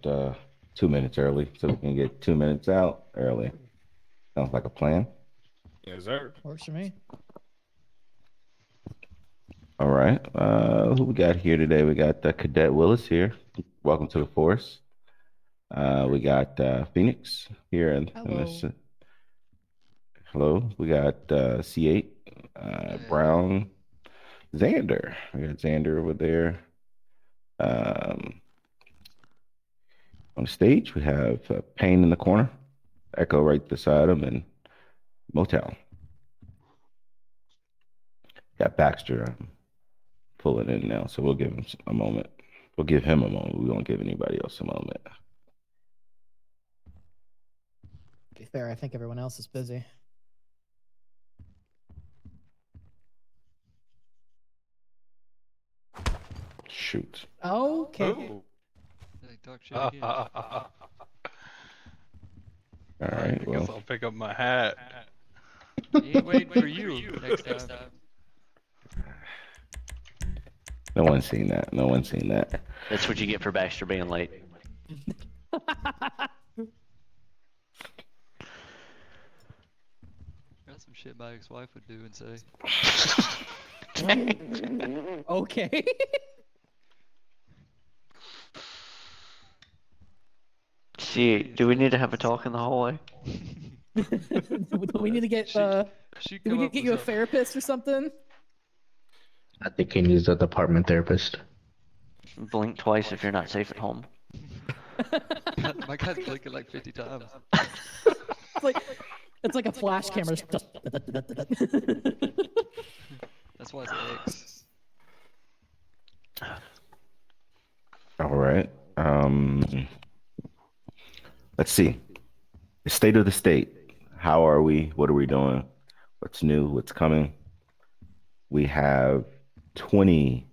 2 minutes early so we can get 2 minutes out early. Sounds like a plan. Yes, sir. Works for me. All right. Who we got here today? We got Cadet Willis here. Welcome to the force. We got Phoenix here in this. Hello. Hello. We got C8, Hey, Brown, Xander. We got Xander over there. Um, on the stage, we have Payne in the corner, Echo right beside him, and Motown. Got Baxter pulling in now, so we'll give him a moment. We'll give him a moment. We won't give anybody else a moment. To be fair, I think everyone else is busy. Shoot. Okay. Ooh. they talk shit again. All I right. guess Well, I'll pick up my hat. He ain't waiting for you next time. no one's seen that. No one's seen that. That's what you get for Baxter being late. That's some shit my ex-wife would do and say. Okay. See, do we need to have a talk in the hallway? Do we need to get She do we come need to up get with you a something. therapist or something? I think he needs a department therapist. Blink twice if you're not safe at home. My guy's blinking like 50 times. It's like a flash camera. That's why it's X. All right. Let's see. The state of the state. How are we? What are we doing? What's new? What's coming? We have 20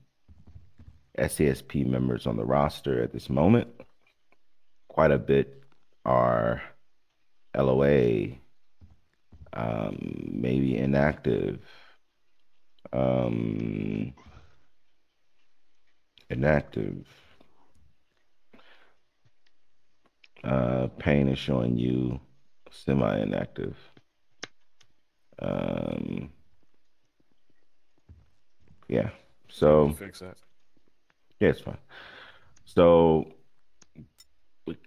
SASP members on the roster at this moment. Quite a bit are LOA, maybe inactive. Inactive. Pain is showing you semi-inactive. Yeah. So Fix that. yeah, it's fine. So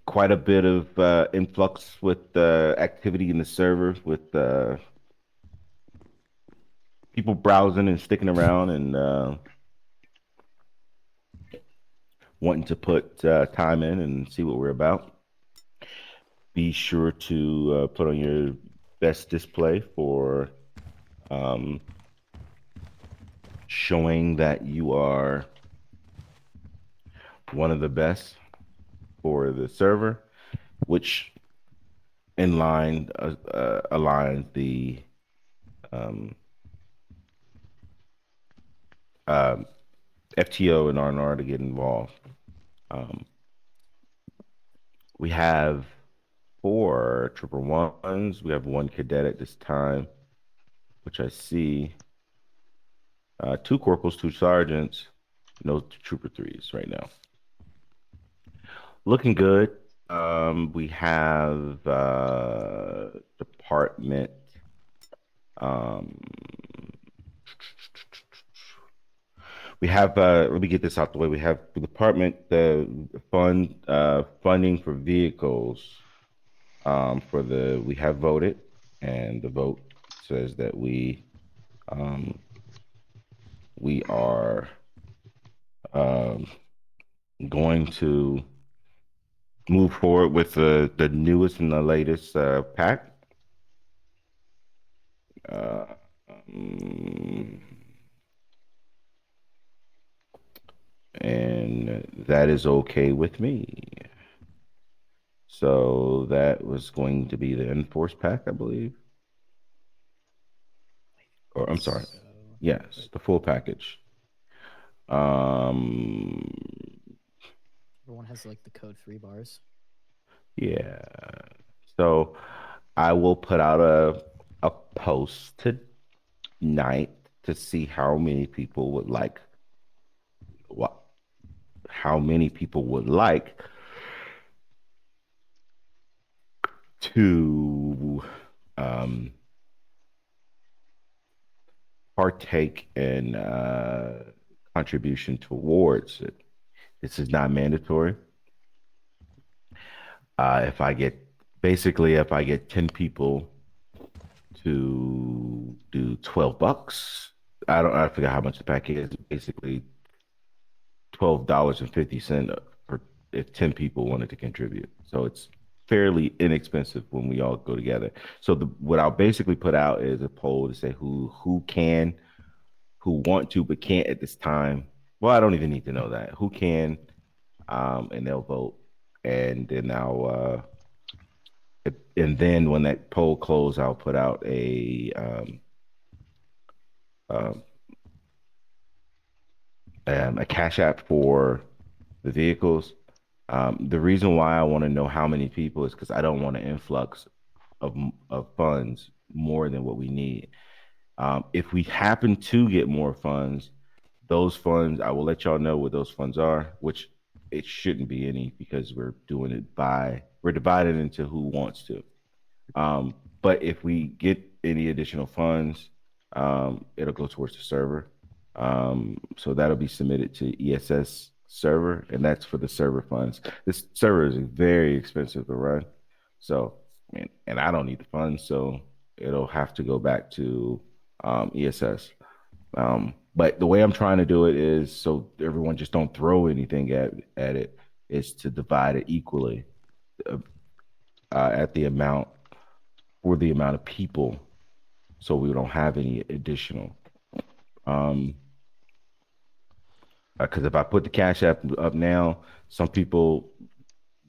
quite a bit of influx with activity in the server with people browsing and sticking around and wanting to put time in and see what we're about. Be sure to put on your best display for showing that you are one of the best for the server, which in line aligns the um, FTO and R&R to get involved. We have 4 triple ones. We have 1 cadet at this time, which I see. 2 corporals, 2 sergeants, no trooper 3s right now. Looking good. We have department. We have let me get this out the way. We have the department funding for vehicles for the we have voted, and the vote says that we are going to move forward with the newest and the latest pack. And that is okay with me. So that was going to be the enforced pack, I believe. Or I'm sorry. Yes, the full package. Everyone has like the code 3 bars. Yeah. So I will put out a post tonight to see how many people would like to um, partake in contribution towards it. This is not mandatory. If I get if I get 10 people to do $12, I forget how much the package is. Basically $12.50 for if 10 people wanted to contribute. So it's fairly inexpensive when we all go together. So what I'll basically put out is a poll to say who can, who want to but can't at this time. Well, I don't even need to know that. Who can, and they'll vote. And then and then when that poll closes, I'll put out um, a cash app for the vehicles. The reason why I want to know how many people is because I don't want an influx of funds more than what we need. If we happen to get more funds, those funds, I will let y'all know what those funds are, which it shouldn't be any because we're divided into who wants to. But if we get any additional funds, it'll go towards the server. So that'll be submitted to ESS server, and that's for the server funds. This server is very expensive to run. So, I mean, and I don't need the funds, so it'll have to go back to ESS. But the way I'm trying to do it is so everyone just don't throw anything at it, is to divide it equally at the amount for the amount of people, so we don't have any additional. Because if I put the Cash App up now, some people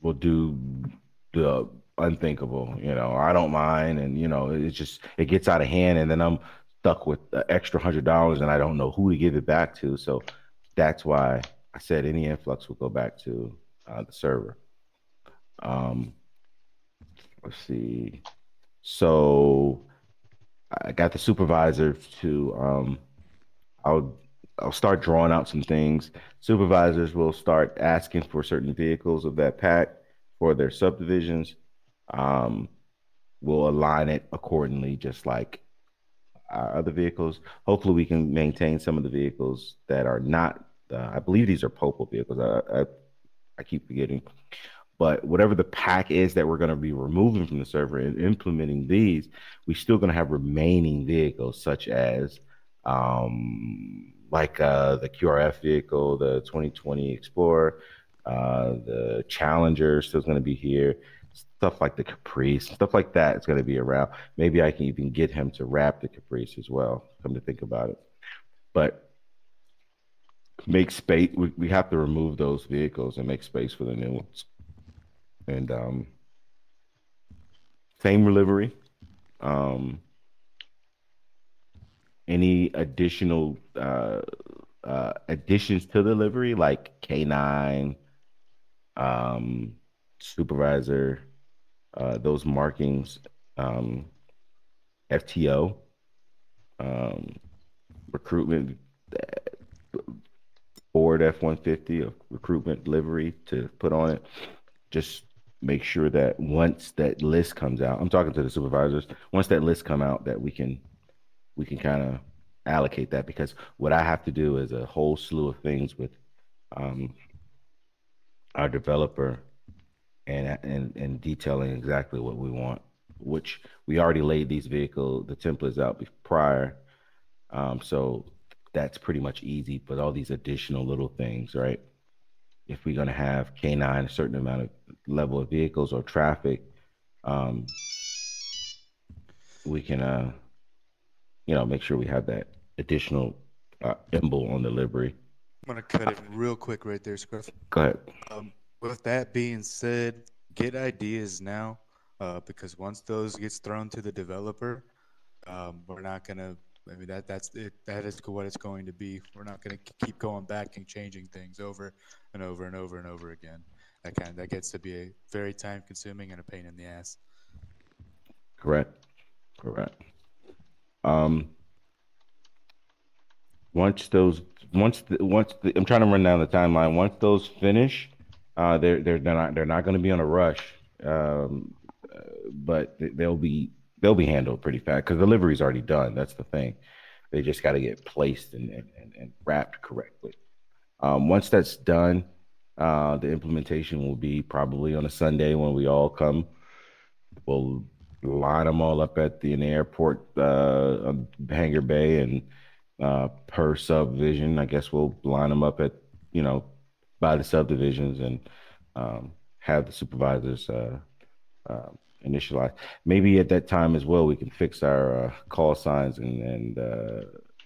will do the unthinkable. I don't mind, and it gets out of hand, and then I'm stuck with the extra $100, and I don't know who to give it back to. So that's why I said any influx will go back to the server. Let's see. So I got the supervisor to I'll start drawing out some things. Supervisors will start asking for certain vehicles of that pack for their subdivisions. Um, we'll align it accordingly, just like our other vehicles. Hopefully, we can maintain some of the vehicles that are not. I believe these are Popal vehicles. I keep forgetting. But whatever the pack is that we're going to be removing from the server and implementing these, we're still going to have remaining vehicles such as the QRF vehicle, the 2020 Explorer, the Challenger still going to be here. Stuff like the Caprice, stuff like that is going to be around. Maybe I can even get him to wrap the Caprice as well, come to think about it. But make space. We have to remove those vehicles and make space for the new ones. And same livery. Any additional additions to the livery, like K9, supervisor, those markings, FTO, recruitment, Ford F-150 of recruitment livery to put on it. Just make sure that once that list comes out, I'm talking to the supervisors, once that list come out, that we can kind of allocate that, because what I have to do is a whole slew of things with our developer and detailing exactly what we want, which we already laid the templates out prior. So that's pretty much easy, but all these additional little things, right? If we're going to have K9, a certain amount of level of vehicles or traffic, we can, make sure we have that additional emblem on the livery. I'm gonna cut it real quick right there, Scruff. Go ahead. With that being said, get ideas now, because once those gets thrown to the developer, we're not gonna. I mean, that's it. That is what it's going to be. We're not gonna keep going back and changing things over and over and over and over again. That gets to be a very time consuming and a pain in the ass. Correct. Once I'm trying to run down the timeline. Once those finish, they're not going to be on a rush. but they'll be handled pretty fast because delivery's already done. That's the thing. They just got to get placed and wrapped correctly. Once that's done, the implementation will be probably on a Sunday when we all come. We'll line them all up in the airport, hangar bay, and per subdivision, I guess we'll line them up at you know by the subdivisions and have the supervisors uh, initialize. Maybe at that time as well, we can fix our call signs and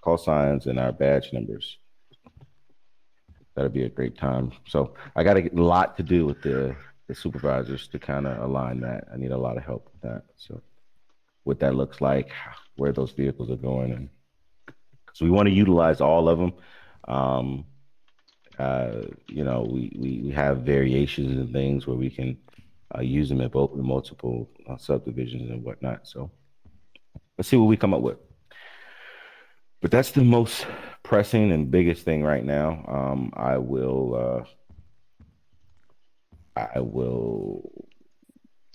call signs and our badge numbers. That'd be a great time. So I got a lot to do with the supervisors to kind of align that. I need a lot of help with that. So what that looks like, where those vehicles are going, and so we want to utilize all of them. Um, we have variations and things where we can use them at both the multiple subdivisions and whatnot. So let's see what we come up with. But that's the most pressing and biggest thing right now. I will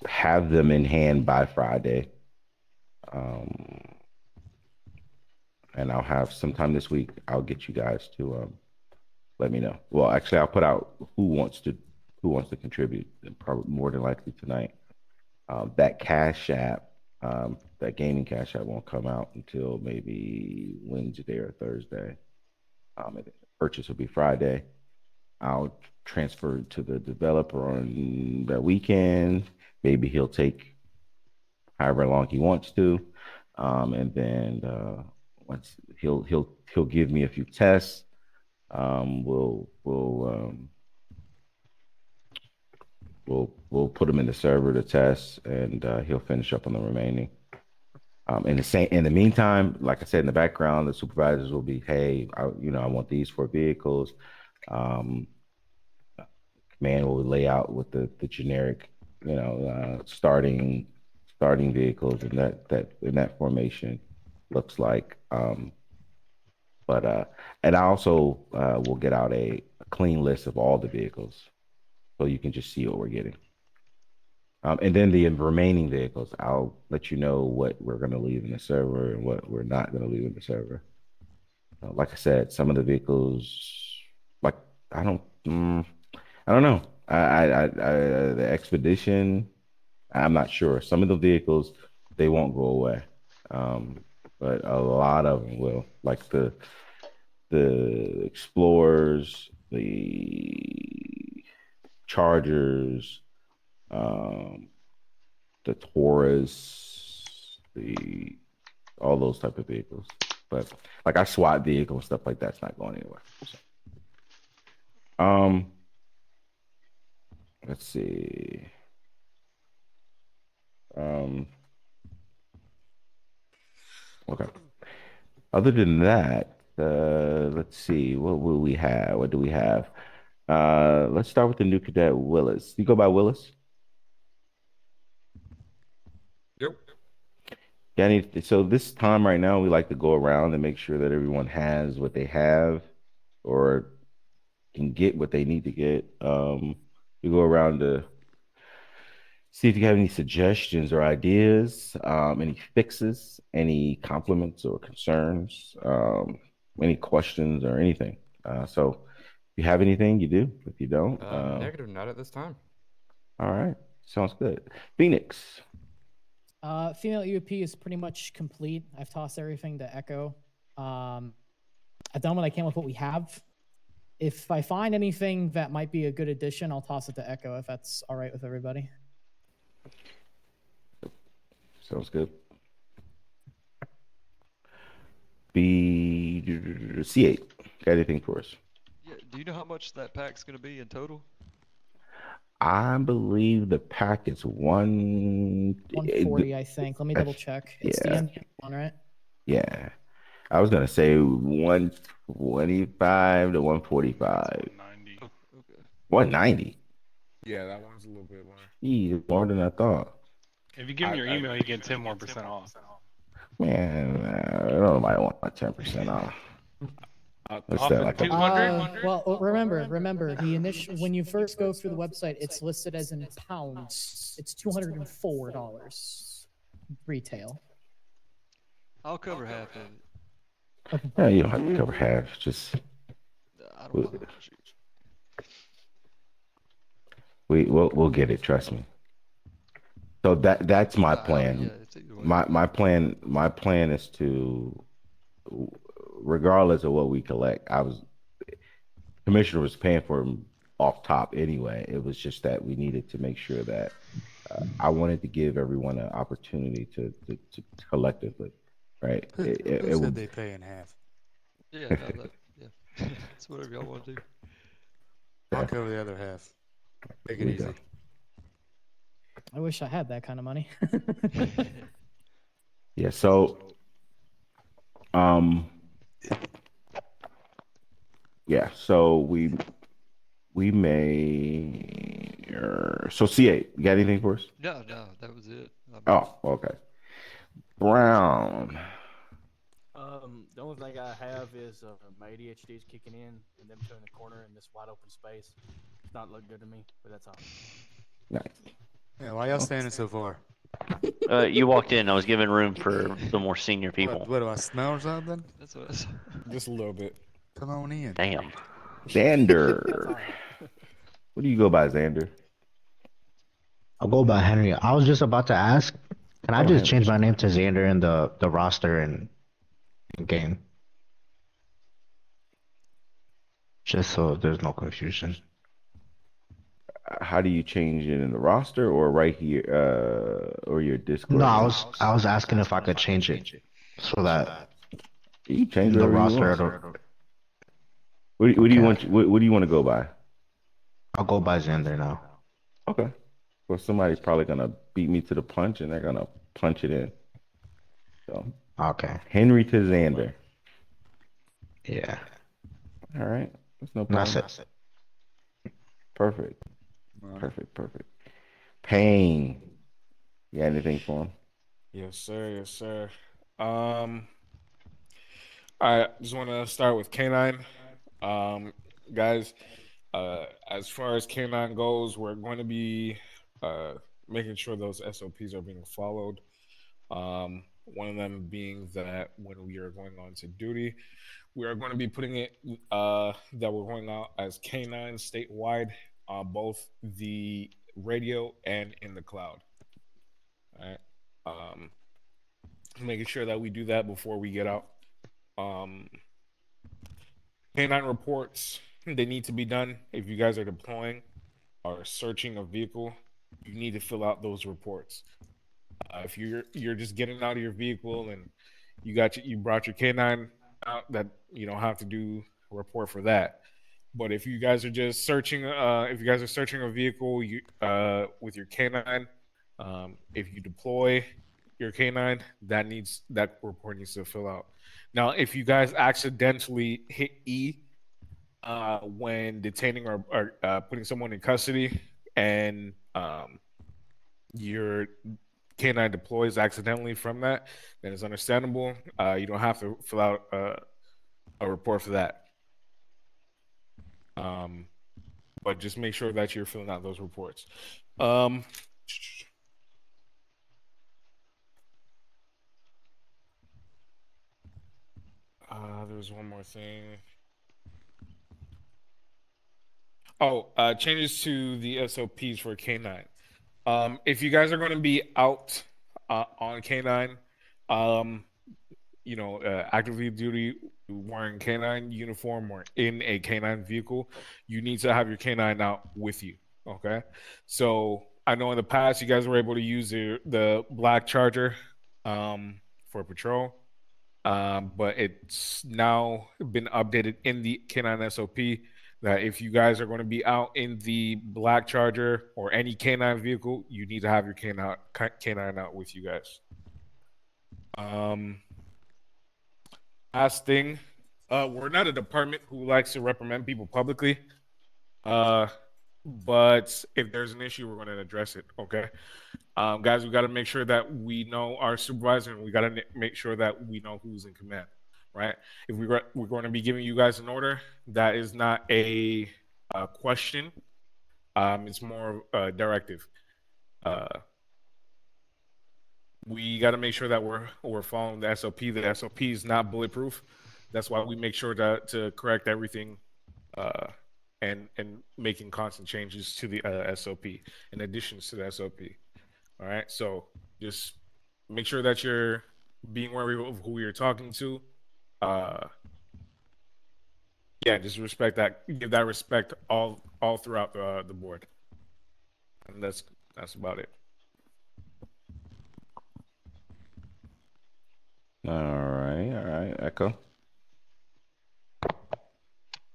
have them in hand by Friday. And I'll have sometime this week. I'll get you guys to let me know. Well, actually, I'll put out who wants to contribute. Probably more than likely tonight. That Cash App, that gaming Cash App won't come out until maybe Wednesday or Thursday. And the purchase will be Friday. I'll transfer it to the developer on the weekend. Maybe he'll take however long he wants to, and then once he'll give me a few tests. We'll put him in the server to test, and he'll finish up on the remaining. In the meantime, like I said, in the background, the supervisors will be, hey, I want these 4 vehicles. Command will lay out with the generic, starting vehicles and that in that formation looks like. And I also will get out a clean list of all the vehicles, so you can just see what we're getting. And then the remaining vehicles, I'll let you know what we're going to leave in the server and what we're not going to leave in the server. Like I said, some of the vehicles, like I don't know. The expedition, I'm not sure. Some of the vehicles, they won't go away, but a lot of them will. Like the Explorers, the Chargers, the Taurus, the all those type of vehicles. But like our SWAT vehicle and stuff like that's not going anywhere. So, let's see. Okay. Other than that, let's see. What will we have? What do we have? Let's start with the new cadet Willis. You go by Willis? Yep. Yeah. So this time right now, we like to go around and make sure that everyone has what they have, or can get what they need to get. We go around to see if you have any suggestions or ideas, any fixes, any compliments or concerns, any questions or anything. So if you have anything, you do. If you don't, Negative, not at this time. all right, sounds good. Phoenix. Female EOP is pretty much complete. I've tossed everything to Echo. I've done what I can with what we have. If I find anything that might be a good addition, I'll toss it to Echo if that's all right with everybody. Sounds good. B C8. Got anything for us? Yeah, do you know how much that pack's gonna be in total? I believe the pack is 140, I think. Let me double check. It's the yeah. end one, right? Yeah. I was gonna say 125 to 145. 90. Oh, okay. 190. Yeah, that one's a little bit more. Geez, more than I thought. If you give me your email, you get 10% more off. Man, I don't nobody want my 10% off. What's that like? 200? Well, remember, when you first go through the website, it's listed as in pounds. It's $204 retail. I'll cover half of it. Yeah, you don't have to cover half. Just I don't want to. we'll get it. Trust me. So that's my plan. Yeah, it's either way. My plan is to, regardless of what we collect, commissioner was paying for them off top anyway. It was just that we needed to make sure that I wanted to give everyone an opportunity to collectively, right? Who said they pay in half? Yeah, no, yeah. It's whatever y'all want to do. I'll cover the other half. Take it easy. I wish I had that kind of money. Yeah. So, yeah. So we may. So C8, you got anything for us? No, that was it. Oh, okay. Brown. The only thing I have is my ADHD is kicking in, and them two in the corner in this wide open space. It's not looking good to me, but that's all. Nice. Yeah, why y'all standing so far? You walked in. I was giving room for the more senior people. What do I smell or something? That's what I said. Just a little bit. Come on in. Damn. Xander. What do you go by, Xander? I'll go by Henry. I was just about to ask, can I just change my name to Xander in the roster and game? Just so there's no confusion. How do you change it in the roster or right here, or your Discord? No, I was asking if I could change it so that you change the whatever you roster. want. What do you want? What do you want to go by? I'll go by Xander now. Okay. Well, somebody's probably gonna beat me to the punch, and they're gonna punch it in. So Okay. Henry to Xander. Yeah. All right. That's no problem. That's it. Perfect. Perfect. Payne. You got anything for him? Yes, sir. I just want to start with K9. Guys, as far as K9 goes, we're going to be making sure those SOPs are being followed. One of them being that when we are going on to duty, we are going to be putting it that we're going out as K9 statewide, both the radio and in the cloud. All right. Making sure that we do that before we get out. K9 reports, they need to be done. If you guys are deploying or searching a vehicle, you need to fill out those reports. If you're just getting out of your vehicle and you brought your K9 out, that you don't have to do a report for that. But if you guys are just searching, if you guys are searching a vehicle, with your K9, if you deploy your K9, that report needs to fill out. Now, if you guys accidentally hit E when detaining or putting someone in custody, and your K9 deploys accidentally from that, then it's understandable. You don't have to fill out a report for that. But just make sure that you're filling out those reports. There's one more thing. Changes to the SOPs for K9. If you guys are going to be out on K9, actively duty wearing K9 uniform or in a K9 vehicle, you need to have your K9 out with you. Okay. So I know in the past you guys were able to use the black Charger for patrol. But it's now been updated in the K9 SOP that if you guys are going to be out in the black Charger or any K9 vehicle, you need to have your K9 out with you guys. Last thing, we're not a department who likes to reprimand people publicly, but if there's an issue, we're going to address it, okay? Guys, we got to make sure that we know our supervisor, and we got to make sure that we know who's in command. right? If we're going to be giving you guys an order, that is not a question. It's more a directive. We got to make sure that we're following the SOP. The SOP is not bulletproof. That's why we make sure to correct everything, and making constant changes to the SOP in additions to the SOP. All right, so just make sure that you're being wary of who you're talking to. Yeah, just respect that. Give that respect all throughout the board, and that's about it. All right, Echo.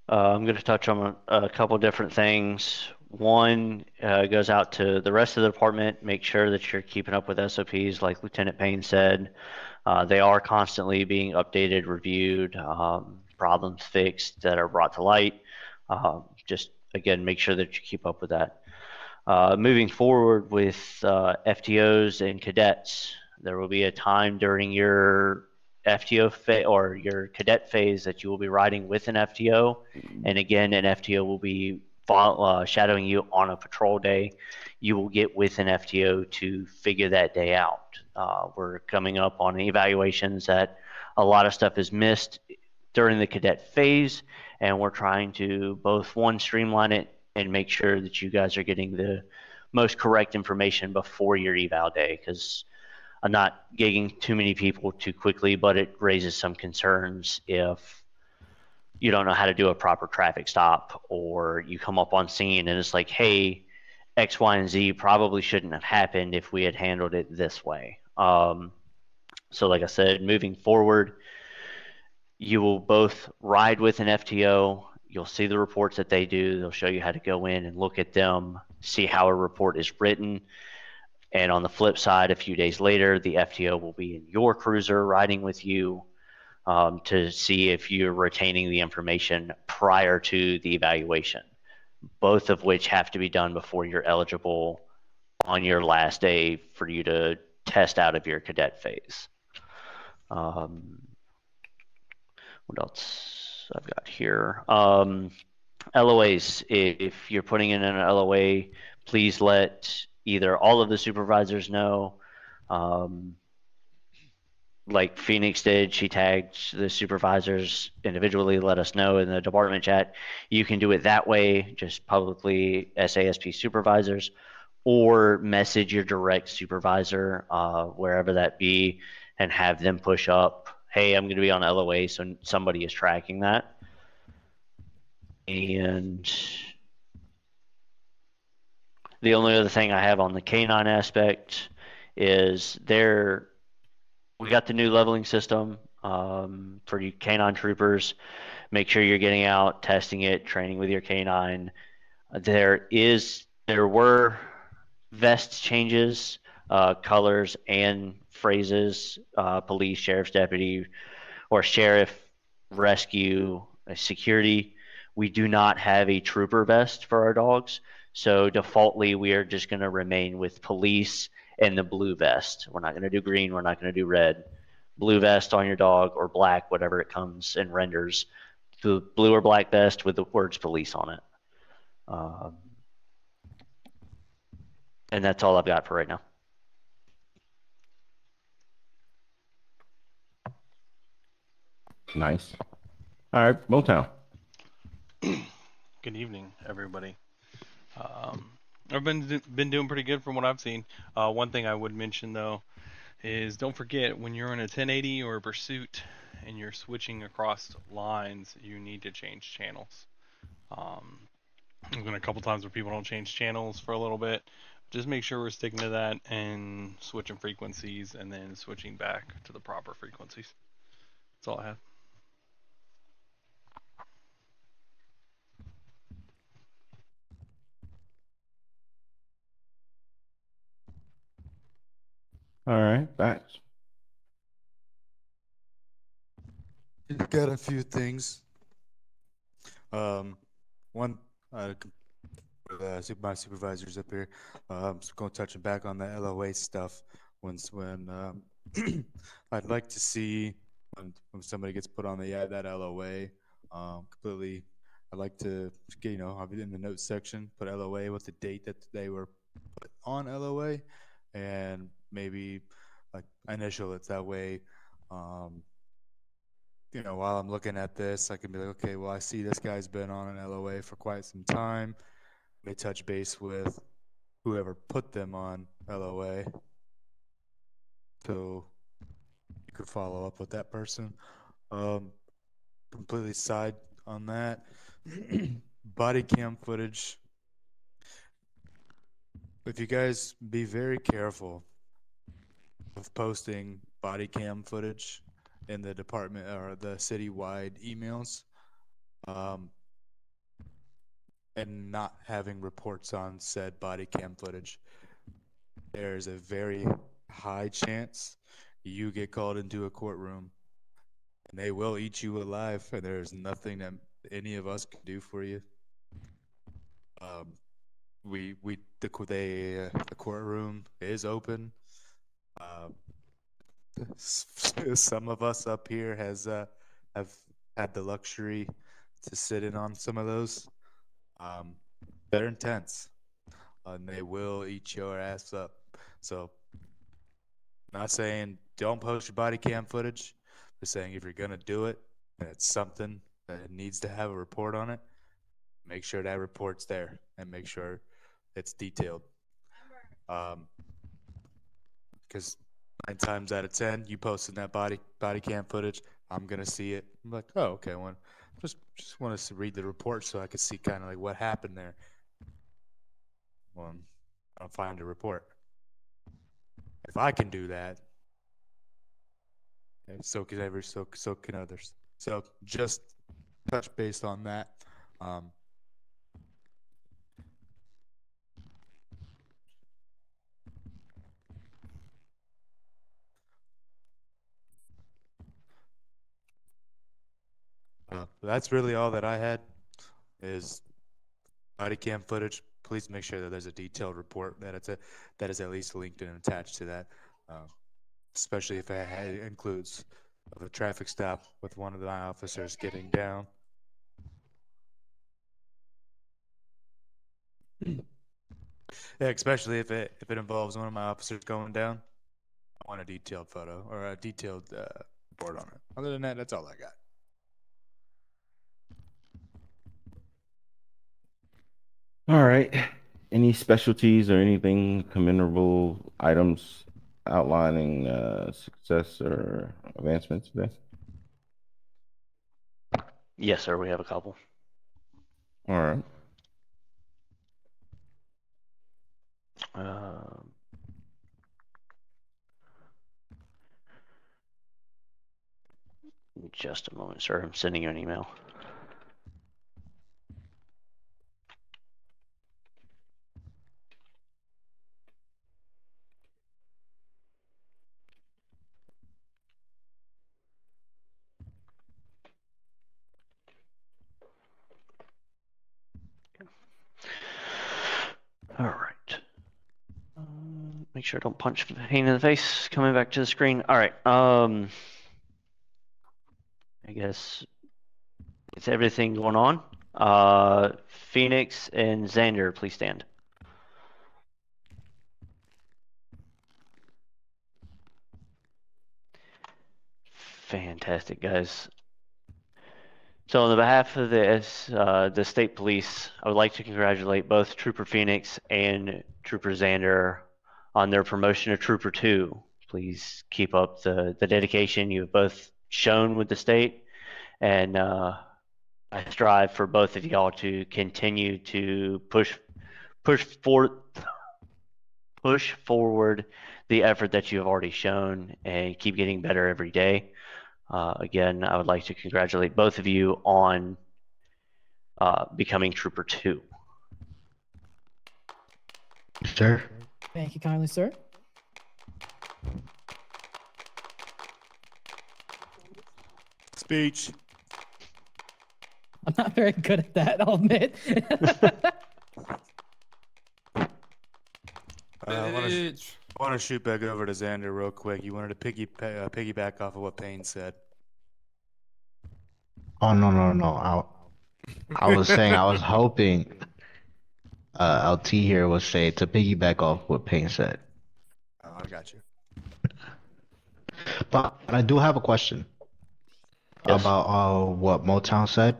I'm going to touch on a couple different things. One goes out to the rest of the department. Make sure that you're keeping up with SOPs, like Lieutenant Payne said. They are constantly being updated, reviewed, problems fixed that are brought to light. Just again, make sure that you keep up with that. Moving forward with FTOs and cadets, there will be a time during your FTO or your cadet phase that you will be riding with an FTO, and again, an FTO will be shadowing you on a patrol day. You will get with an FTO to figure that day out. We're coming up on evaluations that a lot of stuff is missed during the cadet phase, and we're trying to both streamline it and make sure that you guys are getting the most correct information before your eval day, because I'm not gigging too many people too quickly, but it raises some concerns if you don't know how to do a proper traffic stop, or you come up on scene and it's like, hey, X, Y, and Z probably shouldn't have happened if we had handled it this way. So like I said, moving forward, you will both ride with an FTO. You'll see the reports that they do. They'll show you how to go in and look at them, see how a report is written. And on the flip side, a few days later, the FTO will be in your cruiser riding with you to see if you're retaining the information prior to the evaluation, both of which have to be done before you're eligible on your last day for you to test out of your cadet phase. What else I've got here? LOAs. If you're putting in an LOA, please let either all of the supervisors know. Like Phoenix did, she tagged the supervisors individually, let us know in the department chat. You can do it that way, just publicly SASP supervisors, or message your direct supervisor, wherever that be, and have them push up, hey, I'm going to be on LOA, so somebody is tracking that. And the only other thing I have on the canine aspect is we got the new leveling system for you canine troopers. Make sure you're getting out, testing it, training with your canine. There were vest changes, colors and phrases, police, sheriff's deputy, or sheriff, rescue, security. We do not have a trooper vest for our dogs. So defaultly, we are just going to remain with police and the blue vest. We're not going to do green. We're not going to do red. Blue vest on your dog, or black, whatever it comes and renders. The blue or black vest with the words police on it. And that's all I've got for right now. Nice. All right, Motown. Good evening, everybody. I've been doing pretty good from what I've seen. One thing I would mention though is don't forget, when you're in a 1080 or a pursuit and you're switching across lines, you need to change channels. There's been a couple times where people don't change channels for a little bit. Just make sure we're sticking to that and switching frequencies and then switching back to the proper frequencies. That's all I have. All right, Bats. Got a few things. One, my supervisors up here. Just going touching back on the LOA stuff. When I'd like to see when somebody gets put on that LOA. Completely, I'd like to get, in the notes section, put LOA with the date that they were put on LOA, and maybe like initial it that way. While I'm looking at this, I can be like, okay, well, I see this guy's been on an LOA for quite some time. They touch base with whoever put them on LOA, so you could follow up with that person. Completely side on that. Body cam footage. If you guys be very careful of posting body cam footage in the department or the citywide emails, and not having reports on said body cam footage, there's a very high chance you get called into a courtroom and they will eat you alive, and there's nothing that any of us can do for you. The courtroom is open. Some of us up here have had the luxury to sit in on some of those. They're intense, and they will eat your ass up. So, not saying don't post your body cam footage. Just saying if you're gonna do it, and it's something that needs to have a report on it, make sure that report's there and make sure it's detailed. Because 9 times out of 10, you posting that body cam footage, I'm gonna see it. I'm like, oh, okay, well, just want to read the report so I could see kind of like what happened there. Well, I'll find a report. If I can do that, so can others. So just touch base on that. That's really all that I had is body cam footage. Please make sure that there's a detailed report that is at least linked and attached to that, especially if it includes a traffic stop with one of my officers getting down. Yeah, especially if it involves one of my officers going down. I want a detailed photo or a detailed report on it. Other than that, that's all I got. All right. Any specialties or anything commendable items outlining success or advancements today? Yes, sir. We have a couple. All right. Just a moment, sir. I'm sending you an email. All right. Make sure I don't punch pain in the face. Coming back to the screen. All right. I guess it's everything going on. Phoenix and Xander, please stand. Fantastic, guys. So on the behalf of the state police, I would like to congratulate both Trooper Phoenix and Trooper Xander on their promotion to Trooper 2. Please keep up the dedication you've both shown with the state, and I strive for both of y'all to continue to push forward the effort that you have already shown and keep getting better every day. Again, I would like to congratulate both of you on becoming Trooper 2. Sure. Thank you kindly, sir. Speech. I'm not very good at that, I'll admit. I want to shoot back over to Xander real quick. You wanted to piggyback off of what Payne said. Oh no. I was saying I was hoping LT here would say to piggyback off what Payne said. Oh, I got you. But I do have a question Yes. about what Motown said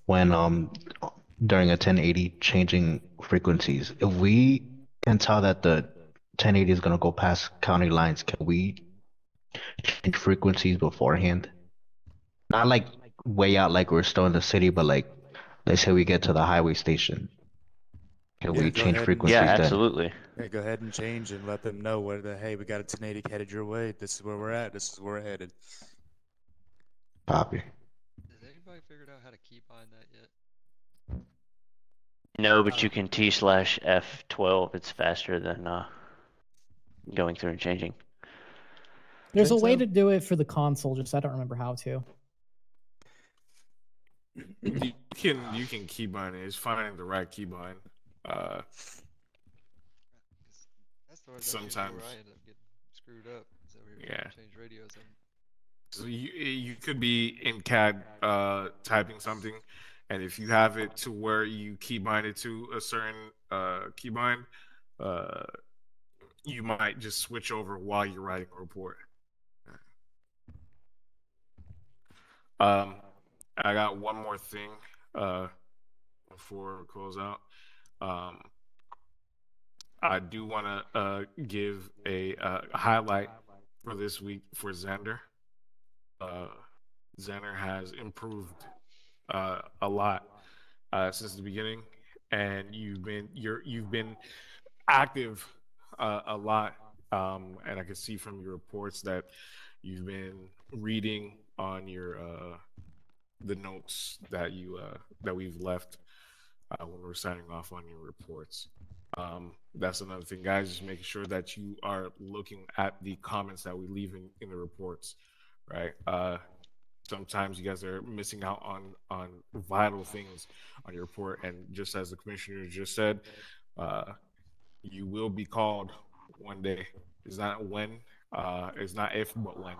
when during a 1080 changing frequencies. If we can tell that the 1080 is gonna go past county lines, can we change frequencies beforehand? Not like way out like we're still in the city, but like let's say we get to the highway station. Can Yeah, we go change ahead and Yeah, frequencies then? absolutely. yeah, go ahead and change and let them know what the hey, we got a 1080 headed your way. This is where we're at. This is where we're headed. Copy. Has anybody figured out how to keybind that yet? No, but you can T/F12. It's faster than going through and changing. There's a Think way so? to do it for the console, just I don't remember how to. You can keybind it. It's finding the right keybind. Uh, 'Cause that's usually where I Sometimes, end up getting screwed up. So we were trying yeah. to change radios and So you could be in CAD typing something, and if you have it to where you keybind it to a certain keybind, uh, you might just switch over while you're writing a report. I got one more thing before we close out. Um, I do want to give a highlight for this week for Xander. Uh, Xander has improved a lot since the beginning, and you've been active a lot. And I can see from your reports that you've been reading on your the notes that we've left when we're signing off on your reports. That's another thing, guys. Just making sure that you are looking at the comments that we leave in the reports, right? Sometimes you guys are missing out on vital things on your report, and just as the commissioner just said, uh, you will be called one day. It's not when, it's not if, but when.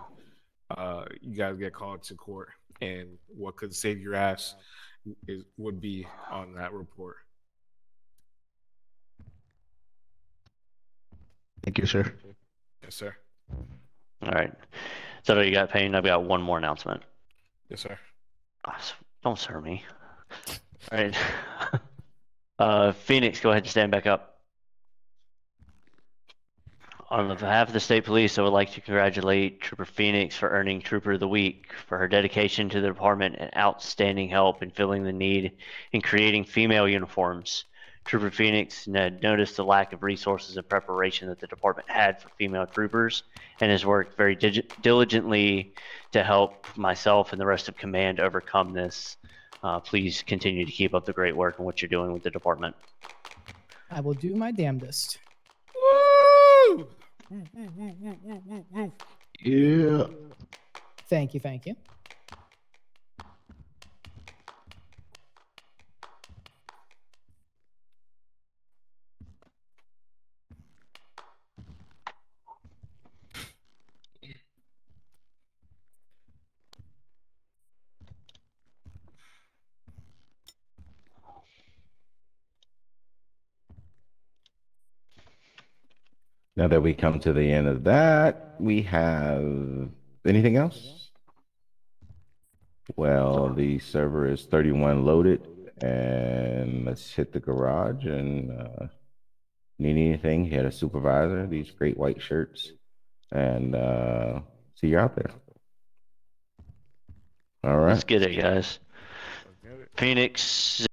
You guys get called to court, and what could save your ass would be on that report. Thank you, sir. Yes, sir. All right. Is that all you got, Payne? I've got one more announcement. Yes, sir. Don't sir me. All right. Phoenix, go ahead and stand back up. On behalf of the state police, I would like to congratulate Trooper Phoenix for earning Trooper of the Week for her dedication to the department and outstanding help in filling the need in creating female uniforms. Trooper Phoenix had noticed the lack of resources and preparation that the department had for female troopers and has worked very diligently to help myself and the rest of command overcome this. Please continue to keep up the great work and what you're doing with the department. I will do my damnedest. Woo! Yeah. Thank you, thank you. Now that we come to the end of that, we have anything else? Well, the server is 31 loaded, and let's hit the garage and need anything. He had a supervisor, these great white shirts, and see you out there. All Let's right. get it, guys. Let's get it. Phoenix